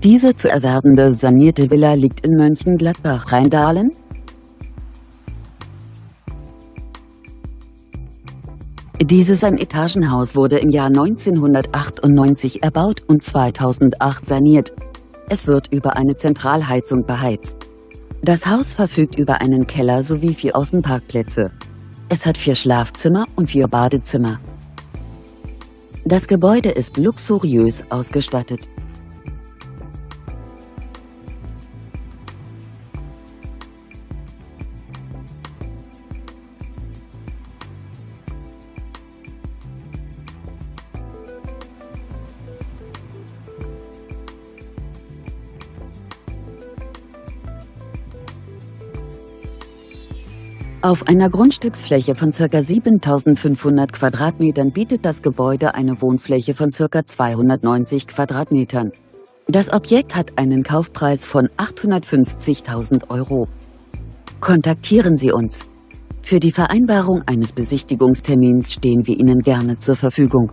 Diese zu erwerbende sanierte Villa liegt in Mönchengladbach-Rheindahlen. Dieses Ein-Etagenhaus wurde im Jahr 1998 erbaut und 2008 saniert. Es wird über eine Zentralheizung beheizt. Das Haus verfügt über einen Keller sowie 4 Außenparkplätze. Es hat 4 Schlafzimmer und 4 Badezimmer. Das Gebäude ist luxuriös ausgestattet. Auf einer Grundstücksfläche von ca. 7.500 Quadratmetern bietet das Gebäude eine Wohnfläche von ca. 290 Quadratmetern. Das Objekt hat einen Kaufpreis von 850.000 €. Kontaktieren Sie uns. Für die Vereinbarung eines Besichtigungstermins stehen wir Ihnen gerne zur Verfügung.